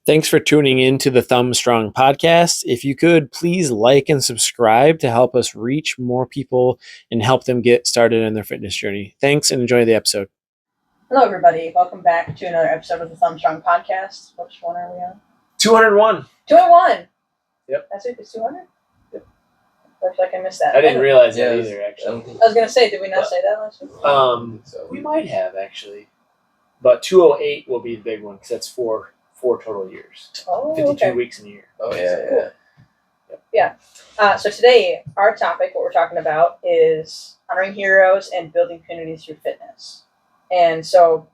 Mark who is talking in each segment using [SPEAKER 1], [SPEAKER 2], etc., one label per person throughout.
[SPEAKER 1] Thanks for tuning in to the Thumb Strong podcast. If you could, please like and subscribe to help us reach more people and help them get started in their fitness journey. Thanks and enjoy the episode.
[SPEAKER 2] Hello, everybody. Welcome back to another episode of the Thumb Strong podcast. Which one are we on?
[SPEAKER 1] 201.
[SPEAKER 2] 201.
[SPEAKER 1] Yep.
[SPEAKER 2] That's it. It's 200. Yep. Looks like I missed that.
[SPEAKER 1] I didn't realize that either,
[SPEAKER 2] I
[SPEAKER 1] actually.
[SPEAKER 2] was gonna say, did we not say that last week?
[SPEAKER 1] We might have, actually. But 208 will be the big one because that's four total years.
[SPEAKER 2] Oh,
[SPEAKER 1] 52
[SPEAKER 2] okay.
[SPEAKER 1] weeks in a year.
[SPEAKER 3] Oh, yeah,
[SPEAKER 2] Cool. Yeah. So today, our topic, what we're talking about, is honoring heroes and building communities through fitness. And so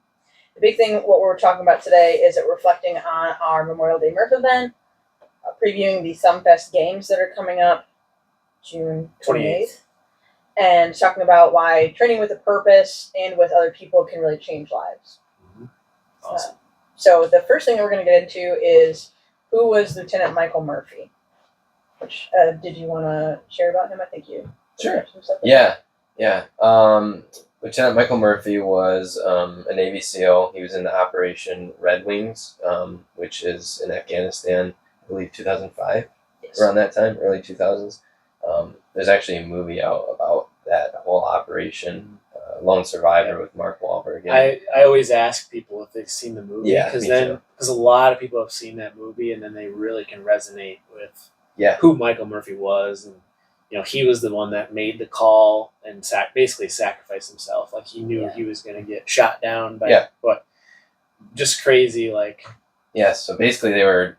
[SPEAKER 2] the big thing, what we're talking about today, is that we're reflecting on our Memorial Day Murph event, previewing the Thumbfest games that are coming up June 28th, and talking about why training with a purpose and with other people can really change lives.
[SPEAKER 1] Mm-hmm. Awesome.
[SPEAKER 2] So the first thing that we're going to get into is who was Lieutenant Michael Murphy? Which did you want to share about him? I think you.
[SPEAKER 3] Sure. Yeah. Lieutenant Michael Murphy was a Navy SEAL. He was in the Operation Red Wings, which is in Afghanistan, I believe 2005, around that time, early 2000s. There's actually a movie out about that whole operation, Lone Survivor with Mark Wahlberg.
[SPEAKER 1] I always ask people if they've seen the movie, because a lot of people have seen that movie and then they really can resonate with who Michael Murphy was. And he was the one that made the call and basically sacrificed himself. Like, he knew he was going to get shot down by what? Just crazy, like.
[SPEAKER 3] Yes, so basically they were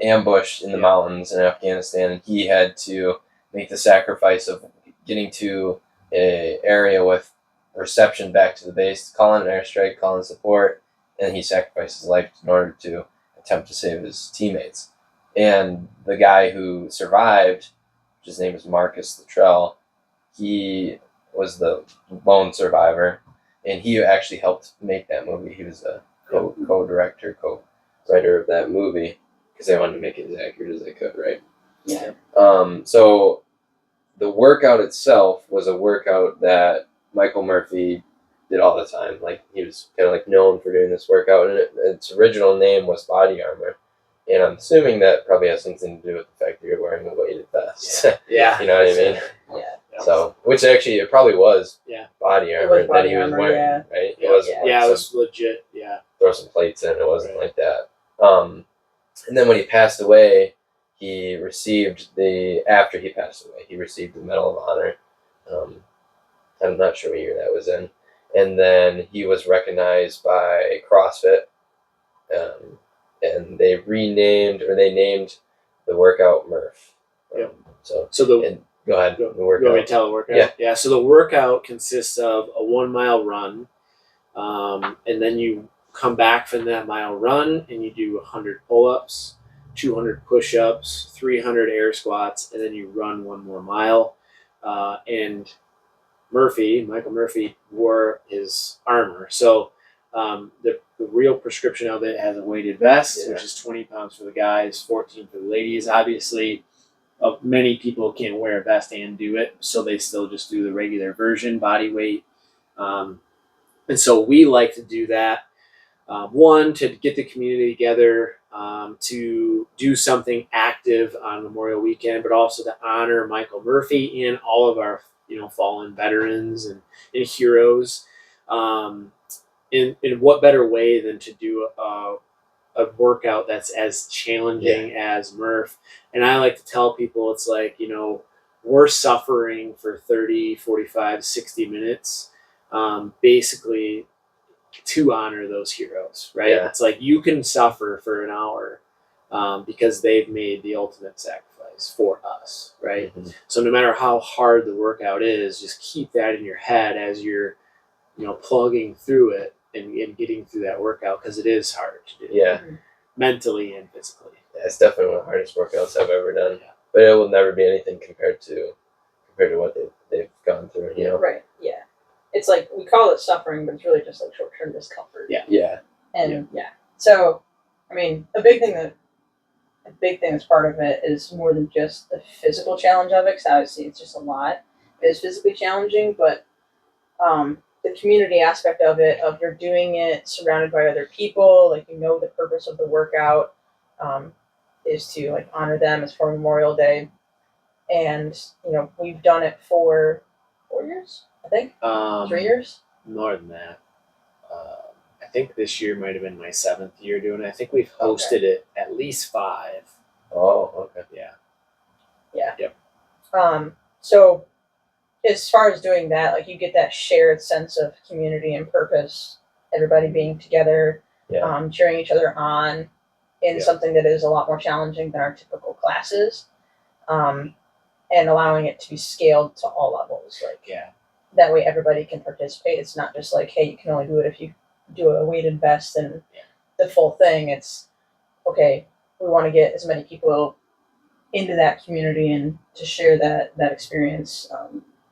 [SPEAKER 3] ambushed in the mountains in Afghanistan, and he had to make the sacrifice of getting to an area with reception back to the base, call in an airstrike, call in support, and he sacrificed his life in order to attempt to save his teammates. And the guy who survived, his name is Marcus Luttrell, he was the lone survivor, and he actually helped make that movie. He was a co-director, co-writer of that movie, because they wanted to make it as accurate as they could, right?
[SPEAKER 2] Yeah.
[SPEAKER 3] So the workout itself was a workout that Michael Murphy did all the time. Like, he was kind of like known for doing this workout, and its original name was Body Armor. And I'm assuming that probably has something to do with the fact that you're wearing a weighted vest.
[SPEAKER 1] Yeah.
[SPEAKER 3] You know what I mean?
[SPEAKER 2] Yeah.
[SPEAKER 3] So, which actually it probably was body armor
[SPEAKER 2] body
[SPEAKER 3] that he was
[SPEAKER 2] armor,
[SPEAKER 3] wearing, right?
[SPEAKER 1] Yeah.
[SPEAKER 3] It wasn't
[SPEAKER 1] it was legit. Yeah.
[SPEAKER 3] Throw some plates in. It wasn't like that. And then when he passed away, he received after he passed away, he received the Medal of Honor. I'm not sure what year that was in. And then he was recognized by CrossFit. And they named the workout Murph.
[SPEAKER 1] Go ahead.
[SPEAKER 3] The workout.
[SPEAKER 1] You want me to tell the workout? Yeah. So the workout consists of a 1 mile run, and then you come back from that mile run and you do 100 pull-ups, 200 push-ups, 300 air squats, and then you run 1 more mile. And Michael Murphy, wore his armor. So the real prescription of it has a weighted vest, which is 20 pounds for the guys, 14 for the ladies. Obviously, many people can't wear a vest and do it, so they still just do the regular version, body weight. And so we like to do that. One, to get the community together, to do something active on Memorial Weekend, but also to honor Michael Murphy and all of our fallen veterans and heroes. In what better way than to do a workout that's as challenging as Murph? And I like to tell people, it's like, we're suffering for 30, 45, 60 minutes, basically to honor those heroes, right?
[SPEAKER 3] Yeah.
[SPEAKER 1] It's like you can suffer for an hour because they've made the ultimate sacrifice for us, right?
[SPEAKER 3] Mm-hmm.
[SPEAKER 1] So no matter how hard the workout is, just keep that in your head as you're plugging through it and getting through that workout, because it is hard to do, mentally and physically.
[SPEAKER 3] Yeah, it's definitely one of the hardest workouts I've ever done. But it will never be anything compared to what they've gone through.
[SPEAKER 2] Right. Yeah. It's like, we call it suffering, but it's really just like short-term discomfort.
[SPEAKER 3] Yeah.
[SPEAKER 2] And so, I mean, a big thing that's part of it is more than just the physical challenge of it, because obviously it's just a lot. It is physically challenging, but the community aspect of it, of you're doing it surrounded by other people, like the purpose of the workout, is to like honor them as for Memorial Day, and we've done it for 4 years, I think, 3 years.
[SPEAKER 1] More than that. I think this year might have been my 7th year doing it. I think we've hosted it at least 5.
[SPEAKER 3] Oh, okay.
[SPEAKER 1] Yeah.
[SPEAKER 2] So as far as doing that, like you get that shared sense of community and purpose, everybody being together,
[SPEAKER 3] Yeah.
[SPEAKER 2] cheering each other on in
[SPEAKER 1] Yeah.
[SPEAKER 2] something that is a lot more challenging than our typical classes, and allowing it to be scaled to all levels. Like that way everybody can participate. It's not just like, hey, you can only do it if you do a weighted vest and the full thing. It's okay, we want to get as many people into that community and to share that experience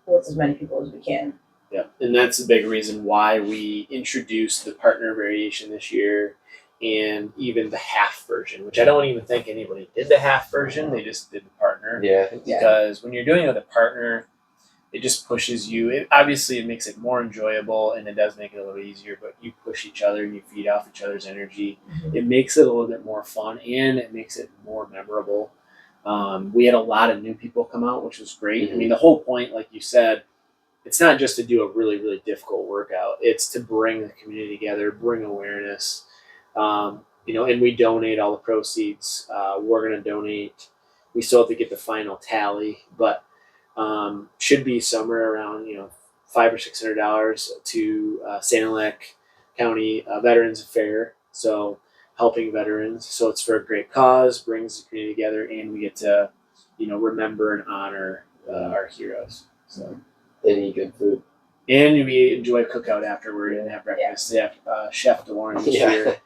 [SPEAKER 2] with as many people as we can.
[SPEAKER 1] Yeah, and that's a big reason why we introduced the partner variation this year, and even the half version, which I don't even think anybody did the half version. They just did the partner.
[SPEAKER 3] Yeah.
[SPEAKER 1] Because when you're doing it with a partner, it just pushes you. Obviously, it makes it more enjoyable, and it does make it a little easier. But you push each other, and you feed off each other's energy.
[SPEAKER 2] Mm-hmm.
[SPEAKER 1] It makes it a little bit more fun, and it makes it more memorable. We had a lot of new people come out, which was great.
[SPEAKER 3] Mhm.
[SPEAKER 1] I mean, the whole point, like you said, it's not just to do a really, really difficult workout. It's to bring the community together, bring awareness. And we donate all the proceeds. We're going to donate. We still have to get the final tally, but should be somewhere around $500 or $600 to Sanilac County Veterans Affair. So helping veterans. So it's for a great cause, brings the community together, and we get to remember and honor our heroes. So.
[SPEAKER 3] They need good food.
[SPEAKER 1] And we enjoy cookout afterward and have breakfast. Yeah. Chef DeLorme this year.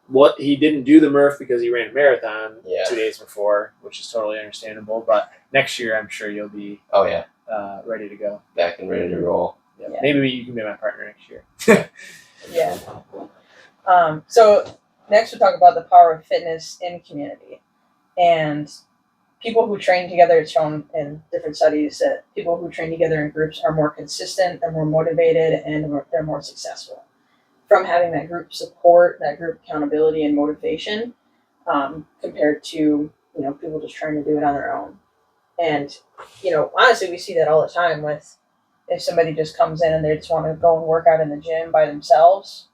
[SPEAKER 1] What he didn't do the Murph because he ran a marathon 2 days before, which is totally understandable. But next year, I'm sure you'll be ready to go.
[SPEAKER 3] Back and ready to roll.
[SPEAKER 1] Yeah. Maybe you can be my partner next year.
[SPEAKER 2] Yeah. So next we'll talk about the power of fitness in community. And people who train together, it's shown in different studies that people who train together in groups are more consistent, they're more motivated, and they're more successful. From having that group support, that group accountability and motivation, compared to people just trying to do it on their own. And honestly, we see that all the time with if somebody just comes in and they just want to go and work out in the gym by themselves.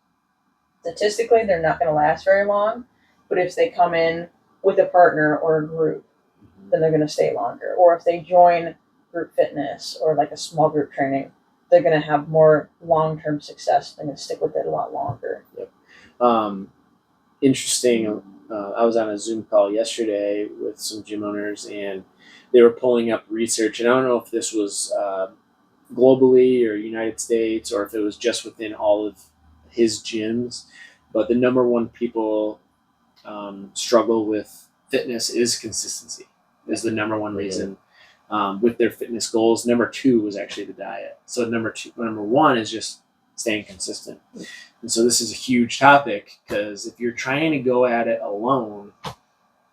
[SPEAKER 2] Statistically, they're not going to last very long. But if they come in with a partner or a group, then they're going to stay longer. Or if they join group fitness or like a small group training, they're going to have more long-term success. They're going to stick with it a lot longer.
[SPEAKER 1] Yep. Interesting. I was on a Zoom call yesterday with some gym owners, and they were pulling up research. And I don't know if this was globally or United States, or if it was just within all of his gyms. But the number one people struggle with fitness is consistency. Is the number one reason with their fitness goals. Number 2 was actually the diet. So number 1 is just staying consistent. And so this is a huge topic because if you're trying to go at it alone,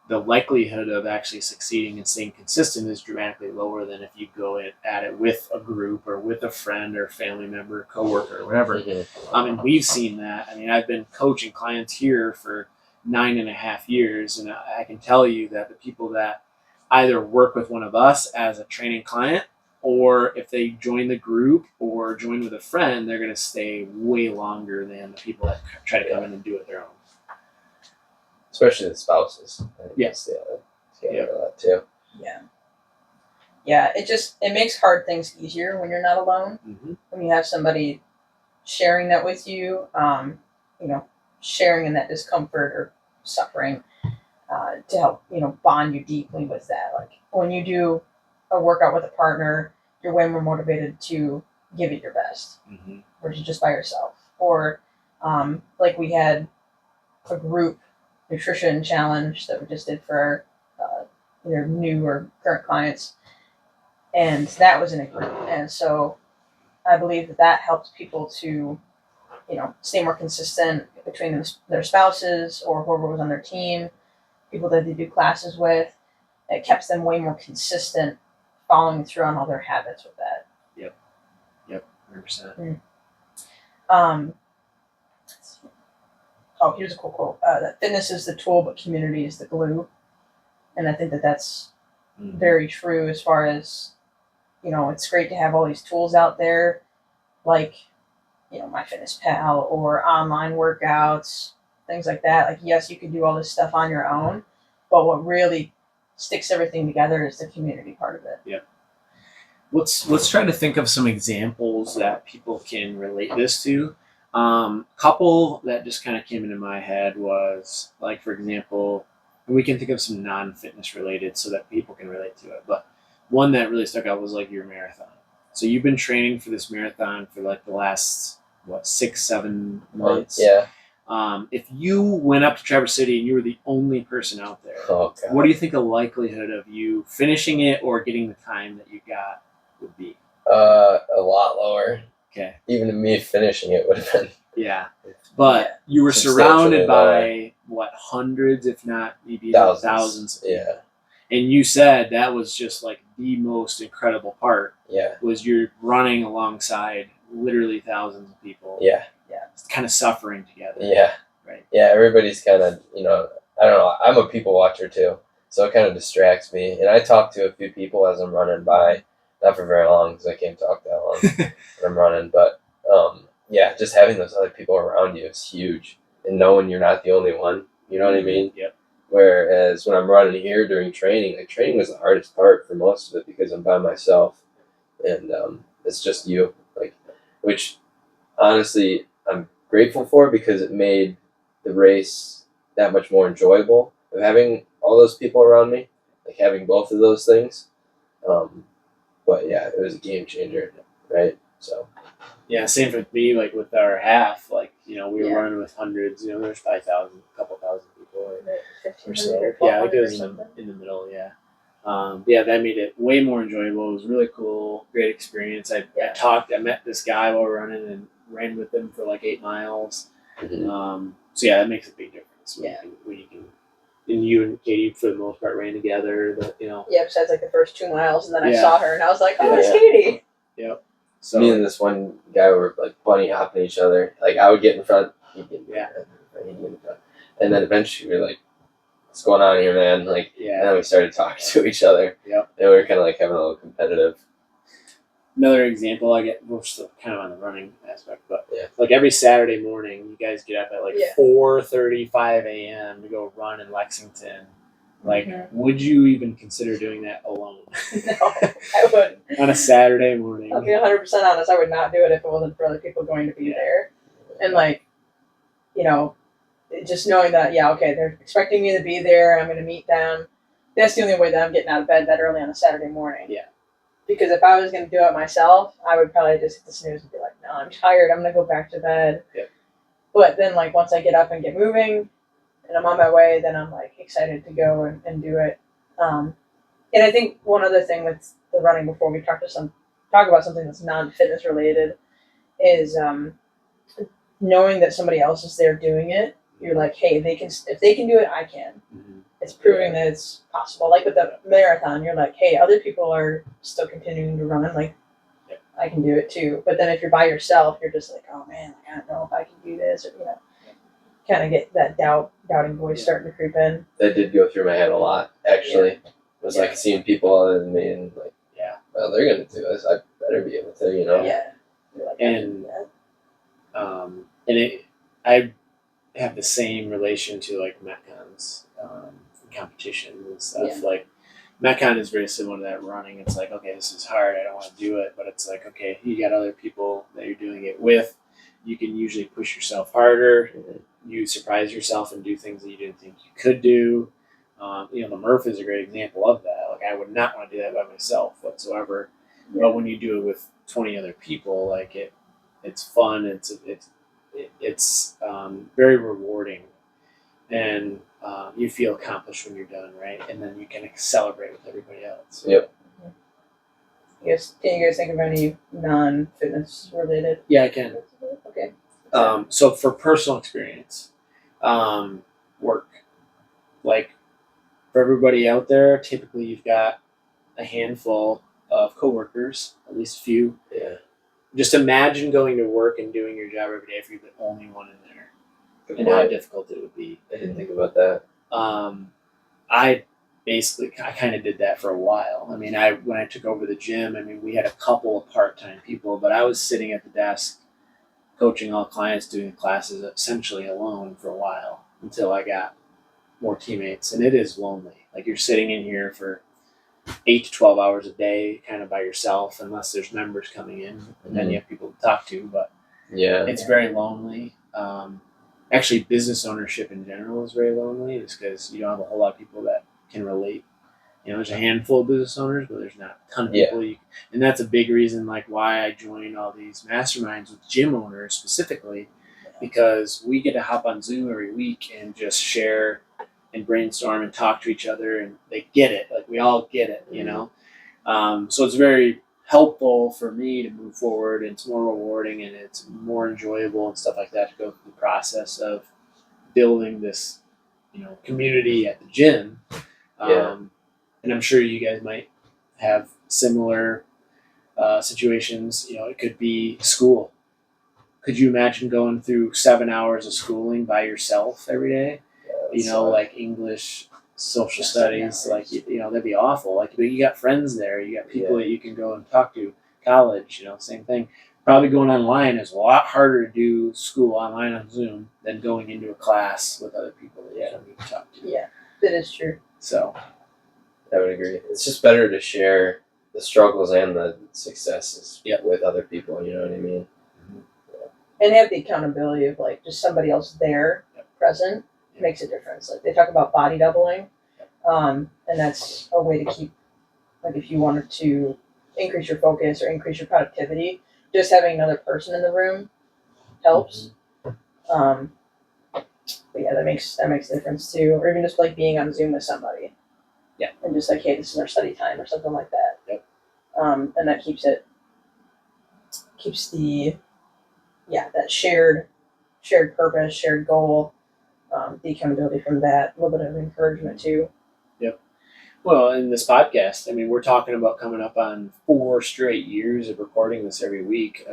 [SPEAKER 1] the likelihood of actually succeeding and staying consistent is dramatically lower than if you go at it with a group or with a friend or family member, coworker, or whatever.
[SPEAKER 3] Mm-hmm.
[SPEAKER 1] And we've seen that. I mean, I've been coaching clients here for 9.5 years, and I can tell you that the people that either work with one of us as a training client, or if they join the group or join with a friend, they're going to stay way longer than the people that try to come in and do it their own.
[SPEAKER 3] Especially the spouses.
[SPEAKER 1] Yes.
[SPEAKER 3] Yeah. That too.
[SPEAKER 2] Yeah. Yeah. It makes hard things easier when you're not alone.
[SPEAKER 1] Mm-hmm.
[SPEAKER 2] When you have somebody sharing that with you, sharing in that discomfort or suffering, to help, bond you deeply with that. Like when you do a workout with a partner, you're way more motivated to give it your best versus just by yourself. Or like we had a group nutrition challenge that we just did for either new or current clients, and that was in a group. And so I believe that helps people to stay more consistent between their spouses or whoever was on their team, people that they do classes with. It keeps them way more consistent following through on all their habits with that.
[SPEAKER 1] Yep, 100%.
[SPEAKER 2] oh, here's a cool quote. That fitness is the tool, but community is the glue. And I think that that's very true as far as, it's great to have all these tools out there, like, MyFitnessPal or online workouts, things like that. Like, yes, you can do all this stuff on your own, but what really sticks everything together is the community part of it.
[SPEAKER 1] Yeah. Let's try to think of some examples that people can relate this to. Couple that just kind of came into my head was, like, for example, we can think of some non-fitness related so that people can relate to it. But one that really stuck out was like your marathon. So you've been training for this marathon for like the last 6-7 months.
[SPEAKER 3] Yeah.
[SPEAKER 1] If you went up to Traverse City and you were the only person out there,
[SPEAKER 3] Oh, God.
[SPEAKER 1] what do you think the likelihood of you finishing it or getting the time that you got would be?
[SPEAKER 3] A lot lower.
[SPEAKER 1] Okay.
[SPEAKER 3] Even me finishing it would have been.
[SPEAKER 1] Yeah. But you were
[SPEAKER 3] Substantially
[SPEAKER 1] surrounded by hundreds, if not maybe thousands of people.
[SPEAKER 3] Yeah.
[SPEAKER 1] And you said that was just like the most incredible part.
[SPEAKER 3] Yeah.
[SPEAKER 1] Was you're running alongside literally thousands of people.
[SPEAKER 3] Yeah.
[SPEAKER 1] Kind of suffering together.
[SPEAKER 3] Yeah.
[SPEAKER 1] Right.
[SPEAKER 3] Yeah, everybody's kind of, I don't know, I'm a people watcher too, so it kind of distracts me. And I talk to a few people as I'm running by, not for very long because I can't talk that long when I'm running, but yeah, just having those other people around you is huge. And knowing you're not the only one, you know what I mean?
[SPEAKER 1] Yep.
[SPEAKER 3] Whereas when I'm running here during training, like training was the hardest part for most of it because I'm by myself and it's just you, like, which honestly I'm grateful for because it made the race that much more enjoyable. Of having all those people around me, like having both of those things. But yeah, it was a game changer, right? So
[SPEAKER 1] Yeah, same with me. Like with our half, like we were
[SPEAKER 2] Yeah.
[SPEAKER 1] running with hundreds. There's 5,000, a couple thousand people or
[SPEAKER 2] 1,500
[SPEAKER 1] so.
[SPEAKER 2] or
[SPEAKER 1] Yeah, like
[SPEAKER 2] 1,200
[SPEAKER 1] it
[SPEAKER 2] or
[SPEAKER 1] was
[SPEAKER 2] something.
[SPEAKER 1] in the middle. Yeah. Yeah, that made it way more enjoyable. It was really cool, great experience. I met this guy while we were running and ran with him for like 8 miles. So yeah, that makes a big difference when you can. And you and Katie, for the most part, ran together.
[SPEAKER 2] Yeah, besides like the first 2 miles, and then I
[SPEAKER 1] Yeah.
[SPEAKER 2] saw her, and I was like, "Oh, it's
[SPEAKER 3] Yeah.
[SPEAKER 2] Katie."
[SPEAKER 1] Yep. So
[SPEAKER 3] me and this one guy were like bunny hopping each other. Like I would get in front, he'd get in
[SPEAKER 1] Yeah.
[SPEAKER 3] front, he'd get in front. And then eventually we were like, what's going on here, man? Like, and
[SPEAKER 1] yeah.
[SPEAKER 3] then we started talking to each other.
[SPEAKER 1] Yep.
[SPEAKER 3] And we were kind of like having a little competitive.
[SPEAKER 1] Another example, we're still kind of on the running aspect, but
[SPEAKER 3] Yeah.
[SPEAKER 1] like every Saturday morning, you guys get up at like
[SPEAKER 2] Yeah.
[SPEAKER 1] 4:35 a.m. to go run in Lexington. Like,
[SPEAKER 2] Mhm.
[SPEAKER 1] would you even consider doing that alone
[SPEAKER 2] No, I wouldn't.
[SPEAKER 1] on a Saturday morning?
[SPEAKER 2] I'll be 100% honest. I would not do it if it wasn't for other people going to be there. And like, just knowing that, okay, they're expecting me to be there. I'm going to meet them. That's the only way that I'm getting out of bed that early on a Saturday morning.
[SPEAKER 1] Yeah.
[SPEAKER 2] Because if I was going to do it myself, I would probably just hit the snooze and be like, no, I'm tired. I'm going to go back to bed.
[SPEAKER 1] Yep.
[SPEAKER 2] But then, like, once I get up and get moving and I'm on my way, then I'm like excited to go and do it. And I think one other thing with the running before we talk about something that's non-fitness related is knowing that somebody else is there doing it. You're like, hey, if they can do it, I can.
[SPEAKER 1] Mhm.
[SPEAKER 2] It's proving that it's possible. Like with the marathon, you're like, hey, other people are still continuing to run. Like,
[SPEAKER 1] Yep.
[SPEAKER 2] I can do it too. But then if you're by yourself, you're just like, oh man, I don't know if I can do this, or kind of get that doubting voice starting to creep in.
[SPEAKER 3] That did go through my head a lot, actually. It was
[SPEAKER 2] Yeah.
[SPEAKER 3] like seeing people other than me and like,
[SPEAKER 1] Yeah.
[SPEAKER 3] well, they're going to do this. I better be able to,
[SPEAKER 2] Yeah. You're like,
[SPEAKER 1] And- I have the same relation to like Metcons, competition and stuff.
[SPEAKER 2] Yeah.
[SPEAKER 1] Like Metcon is very similar to that running. It's like, okay, this is hard. I don't want to do it, but it's like, okay, you got other people that you're doing it with. You can usually push yourself harder. You surprise yourself and do things that you didn't think you could do. The Murph is a great example of that. Like I would not want to do that by myself whatsoever.
[SPEAKER 2] Yeah.
[SPEAKER 1] But when you do it with 20 other people, like it's fun. It's very rewarding, and you feel accomplished when you're done, right? And then you can celebrate with everybody else.
[SPEAKER 3] Yep.
[SPEAKER 2] Can you guys think of any non-fitness related?
[SPEAKER 1] Yeah, I can.
[SPEAKER 2] Okay.
[SPEAKER 1] So for personal experience, work. Like for everybody out there, typically you've got a handful of coworkers, at least a few.
[SPEAKER 3] Yeah.
[SPEAKER 1] Just imagine going to work and doing your job every day if you're the only one in there. and how difficult it would be.
[SPEAKER 3] I didn't think about that.
[SPEAKER 1] I kind of did that for a while. I mean, when I took over the gym, I mean, we had a couple of part-time people, but I was sitting at the desk coaching all clients, doing classes essentially alone for a while until I got more teammates. And it is lonely. Like, you're sitting in here for 8 to 12 hours a day, kind of by yourself, unless there's members coming in, and then you have people to talk to. But
[SPEAKER 3] Yeah.
[SPEAKER 1] it's very lonely. Actually, business ownership in general is very lonely, just because you don't have a whole lot of people that can relate. You know, there's a handful of business owners, but there's not a ton of people. And that's a big reason, like, why I joined all these masterminds with gym owners specifically, because we get to hop on Zoom every week and just share and brainstorm and talk to each other, and they get it. Like, we all get it, you know? So it's very helpful for me to move forward, and it's more rewarding, and it's more enjoyable and stuff like that to go through the process of building this, you know, community at the gym. And I'm sure you guys might have similar situations. You know, it could be school. Could you imagine going through 7 hours of schooling by yourself every day? You know, like English, social studies, like, you know, that'd be awful. Like, but you got friends there, you got people that you can go and talk to. College, you know, same thing. Probably going online is a lot harder to do school online on Zoom than going into a class with other people that you don't need to talk to.
[SPEAKER 2] Yeah, that is true.
[SPEAKER 1] So
[SPEAKER 3] I would agree. It's just better to share the struggles and the successes with other people. You know what I mean?
[SPEAKER 2] And have the accountability of, like, just somebody else there, present, makes a difference. Like, they talk about body doubling, and that's a way to keep, like, if you wanted to increase your focus or increase your productivity, just having another person in the room helps. But yeah, that makes a difference too. Or even just, like, being on Zoom with somebody.
[SPEAKER 1] Yeah.
[SPEAKER 2] And just like, hey, this is our study time or something like that.
[SPEAKER 1] Yep.
[SPEAKER 2] And that keeps the that shared purpose, shared goal, the accountability from that, a little bit of encouragement too.
[SPEAKER 1] Yep. Well, in this podcast, I mean, we're talking about coming up on 4 straight years of recording this every week.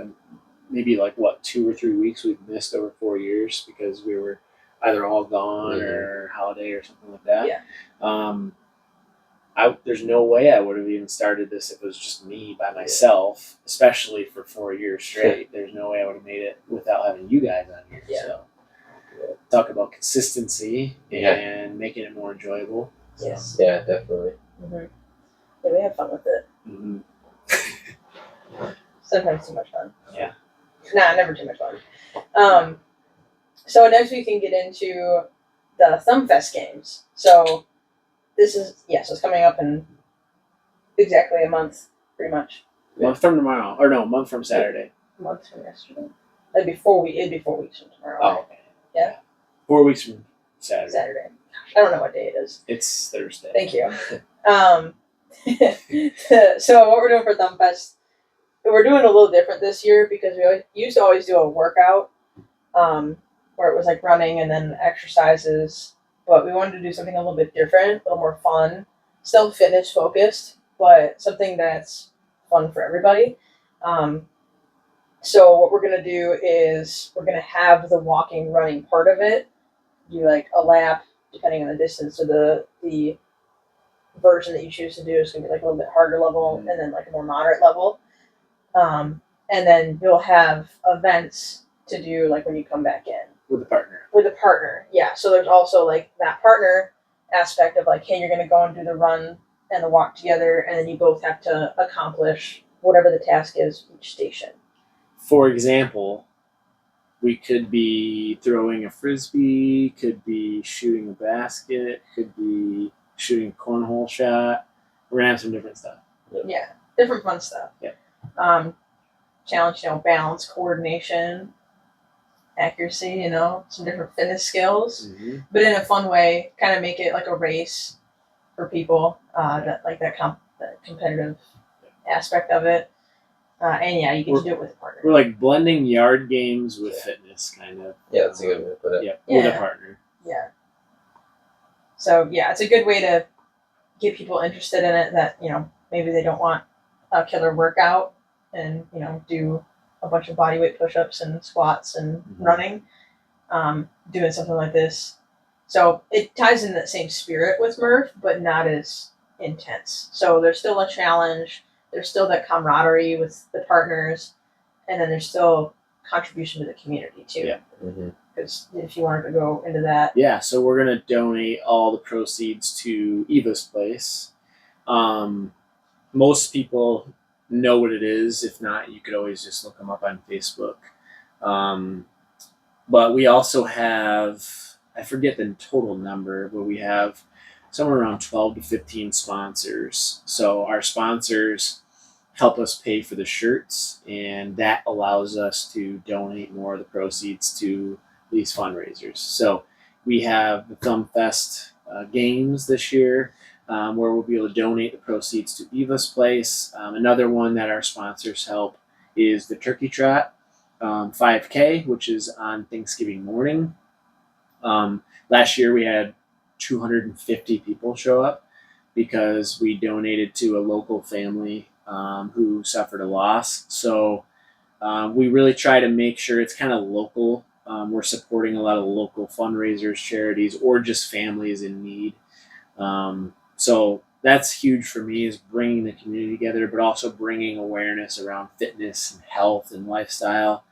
[SPEAKER 1] Maybe, like, 2 or 3 weeks we've missed over 4 years because we were either all gone or holiday or something like that.
[SPEAKER 2] Yeah.
[SPEAKER 1] There's no way I would have even started this if it was just me by myself, especially for 4 years straight. There's no way I would have made it without having you guys on here.
[SPEAKER 2] Yeah.
[SPEAKER 1] So, talk about consistency and making it more enjoyable. So.
[SPEAKER 2] Yes.
[SPEAKER 3] Yeah, definitely.
[SPEAKER 2] Mm-hmm. Yeah, we have fun with it.
[SPEAKER 1] Mm-hmm.
[SPEAKER 2] Sometimes too much fun.
[SPEAKER 1] Yeah.
[SPEAKER 2] Nah, never too much fun. So next we can get into the Thumbfest games. So this is it's coming up in exactly a month, pretty much.
[SPEAKER 1] Month from tomorrow, or no, a month from Saturday.
[SPEAKER 2] A month from yesterday. It'd be 4 weeks from tomorrow.
[SPEAKER 1] Oh, okay.
[SPEAKER 2] Yeah.
[SPEAKER 1] 4 weeks from Saturday.
[SPEAKER 2] Saturday. I don't know what day it is.
[SPEAKER 1] It's Thursday.
[SPEAKER 2] Thank you. So what we're doing for Thumbfest, we're doing a little different this year because we used to always do a workout, where it was like running and then exercises. But we wanted to do something a little bit different, a little more fun, still fitness focused, but something that's fun for everybody. So what we're gonna do is we're gonna have the walking, running part of it, do like a lap, depending on the distance. So the version that you choose to do is gonna be like a little bit harder level, and then like a more moderate level. And then you'll have events to do like when you come back in.
[SPEAKER 1] With a partner.
[SPEAKER 2] With a partner, yeah. So there's also like that partner aspect of like, hey, you're gonna go and do the run and the walk together, and then you both have to accomplish whatever the task is each station.
[SPEAKER 1] For example, we could be throwing a frisbee, could be shooting a basket, could be shooting a cornhole shot. We're gonna have some different stuff.
[SPEAKER 2] Yeah, different fun stuff.
[SPEAKER 1] Yeah.
[SPEAKER 2] Challenge, balance, coordination, accuracy, some different fitness skills, but in a fun way, kind of make it like a race for people, that competitive aspect of it. And yeah, you get to do it with a partner.
[SPEAKER 1] We're like blending yard games with fitness, kind of.
[SPEAKER 3] Yeah, that's a good way to put it.
[SPEAKER 1] Yeah, with a partner.
[SPEAKER 2] Yeah. So yeah, it's a good way to get people interested in it that, maybe they don't want a killer workout and, do a bunch of bodyweight push-ups and squats and running. doing something like this. So it ties in that same spirit with Murph, but not as intense. So there's still a challenge. There's still that camaraderie with the partners, and then there's still contribution to the community too.
[SPEAKER 1] Yeah.
[SPEAKER 2] Because if you wanted to go into that,
[SPEAKER 1] Yeah, so we're gonna donate all the proceeds to Eva's Place. Most people know what it is. If not, you could always just look them up on Facebook. But we also have, I forget the total number, but we have somewhere around 12 to 15 sponsors. So our sponsors help us pay for the shirts, and that allows us to donate more of the proceeds to these fundraisers. So we have the Thumb Fest games this year, where we'll be able to donate the proceeds to Eva's Place. Another one that our sponsors help is the Turkey Trot 5K, which is on Thanksgiving morning. Last year we had 250 people show up because we donated to a local family who suffered a loss. So we really try to make sure it's kind of local. We're supporting a lot of local fundraisers, charities, or just families in need. So that's huge for me, is bringing the community together, but also bringing awareness around fitness and health and lifestyle,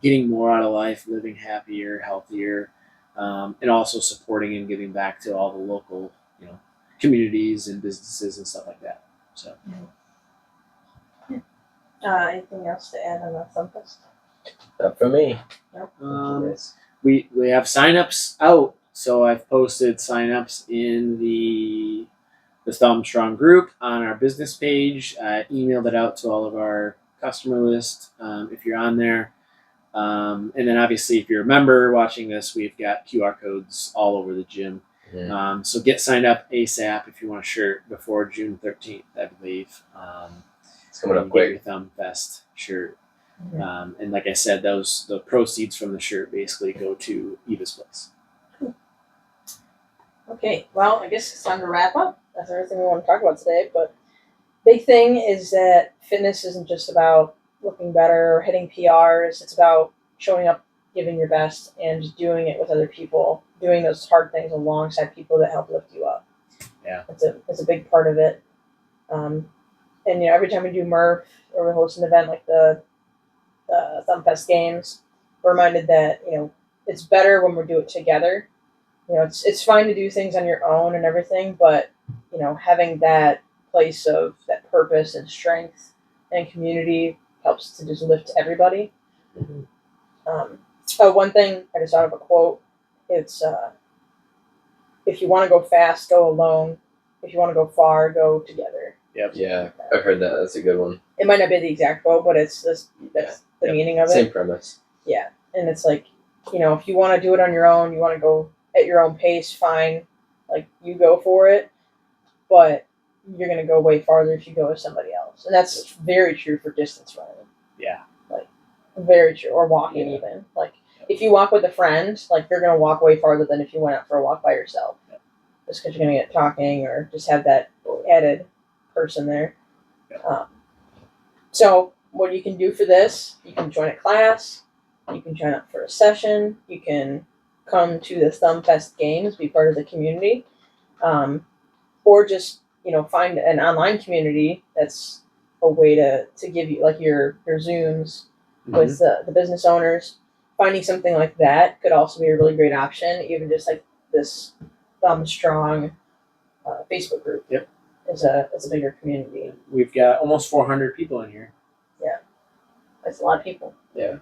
[SPEAKER 1] getting more out of life, living happier, healthier, and also supporting and giving back to all the local, communities and businesses and stuff like that. So.
[SPEAKER 2] anything else to add on the Thumb Fest?
[SPEAKER 3] Not for me.
[SPEAKER 2] Nope.
[SPEAKER 1] We have signups out, so I've posted signups in the Thumb Strong group on our business page. I emailed it out to all of our customer list. If you're on there, and then obviously if you're a member watching this, we've got QR codes all over the gym. So get signed up ASAP if you want a shirt before June 13th, I believe.
[SPEAKER 3] It's coming up
[SPEAKER 1] Get
[SPEAKER 3] quick.
[SPEAKER 1] your Thumb Fest shirt.
[SPEAKER 2] Mhm.
[SPEAKER 1] And like I said, the proceeds from the shirt basically go to Eva's Place.
[SPEAKER 2] Okay, well, I guess it's time to wrap up. That's everything we want to talk about today. But big thing is that fitness isn't just about looking better or hitting PRs. It's about showing up, giving your best, and just doing it with other people, doing those hard things alongside people that help lift you up.
[SPEAKER 1] Yeah.
[SPEAKER 2] It's a big part of it. And every time we do Murph or we host an event like the Thumb Fest Games, we're reminded that it's better when we do it together. It's fine to do things on your own and everything, but having that place of that purpose and strength and community helps to just lift everybody. One thing I just thought of a quote. It's if you want to go fast, go alone. If you want to go far, go together.
[SPEAKER 3] Yeah, I've heard that. That's a good one.
[SPEAKER 2] It might not be the exact quote, but that's the meaning of it.
[SPEAKER 3] Same premise.
[SPEAKER 2] Yeah, and it's like, if you want to do it on your own, you want to go at your own pace, fine. Like, you go for it, but you're going to go way farther if you go with somebody else. And that's very true for distance running.
[SPEAKER 1] Yeah.
[SPEAKER 2] Like, very true. Or walking even. Like, if you walk with a friend, like, you're going to walk way farther than if you went out for a walk by yourself. Just because you're going to get talking or just have that added person there. So what you can do for this, you can join a class, you can join up for a session, you can come to the Thumb Fest Games, be part of the community, or just find an online community that's a way to give you like your Zooms with the business owners. Finding something like that could also be a really great option, even just like this Thumb Strong Facebook group.
[SPEAKER 1] Yep.
[SPEAKER 2] It's a bigger community.
[SPEAKER 1] We've got almost 400 people in here.
[SPEAKER 2] Yeah. That's a lot of people.
[SPEAKER 1] Yeah.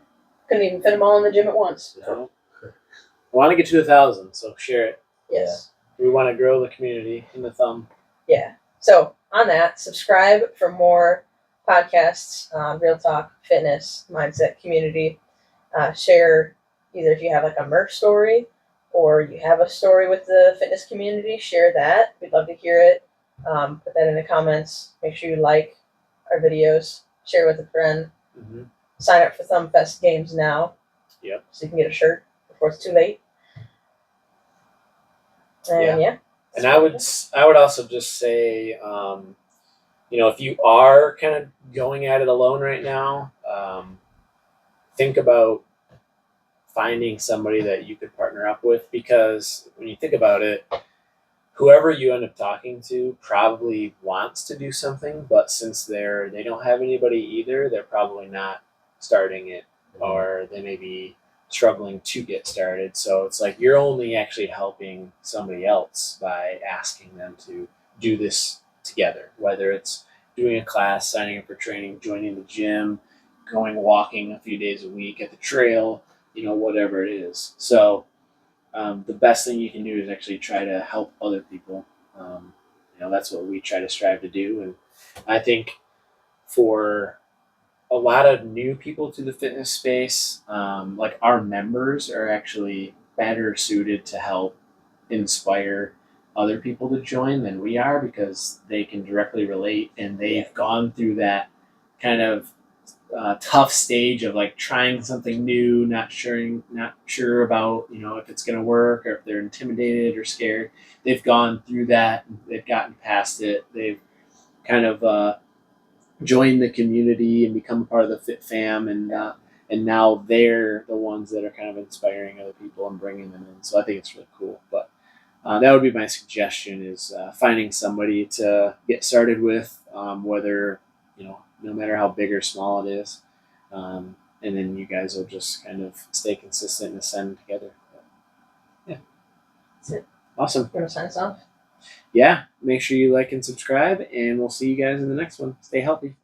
[SPEAKER 2] Couldn't even fit them all in the gym at once.
[SPEAKER 1] No. I want to get to 1,000, so share it.
[SPEAKER 2] Yes.
[SPEAKER 1] We want to grow the community in the Thumb.
[SPEAKER 2] Yeah. So on that, subscribe for more podcasts on Real Talk, Fitness, Mindset, Community. Share either if you have like a Murph story or you have a story with the fitness community, share that. We'd love to hear it. Put that in the comments. Make sure you like our videos. Share with a friend. Sign up for Thumb Fest Games now.
[SPEAKER 1] Yep.
[SPEAKER 2] So you can get a shirt before it's too late. And yeah.
[SPEAKER 1] And I would also just say, if you are kind of going at it alone right now, think about finding somebody that you could partner up with, because when you think about it, whoever you end up talking to probably wants to do something, but since they don't have anybody either, they're probably not starting it, or they may be struggling to get started. So it's like you're only actually helping somebody else by asking them to do this together, whether it's doing a class, signing up for training, joining the gym, going walking a few days a week at the trail, whatever it is. So the best thing you can do is actually try to help other people. That's what we try to strive to do. And I think for a lot of new people to the fitness space, like our members are actually better suited to help inspire other people to join than we are, because they can directly relate and they've gone through that kind of tough stage of like trying something new, not sure about if it's going to work, or if they're intimidated or scared. They've gone through that. They've gotten past it. They've kind of joined the community and become a part of the Fit Fam, and now they're the ones that are kind of inspiring other people and bringing them in. So I think it's really cool. But that would be my suggestion: is finding somebody to get started with, whether no matter how big or small it is, and then you guys will just kind of stay consistent and ascend together. But, yeah,
[SPEAKER 2] That's it.
[SPEAKER 1] Awesome.
[SPEAKER 2] You want to sign us off?
[SPEAKER 1] Yeah, make sure you like and subscribe, and we'll see you guys in the next one. Stay healthy.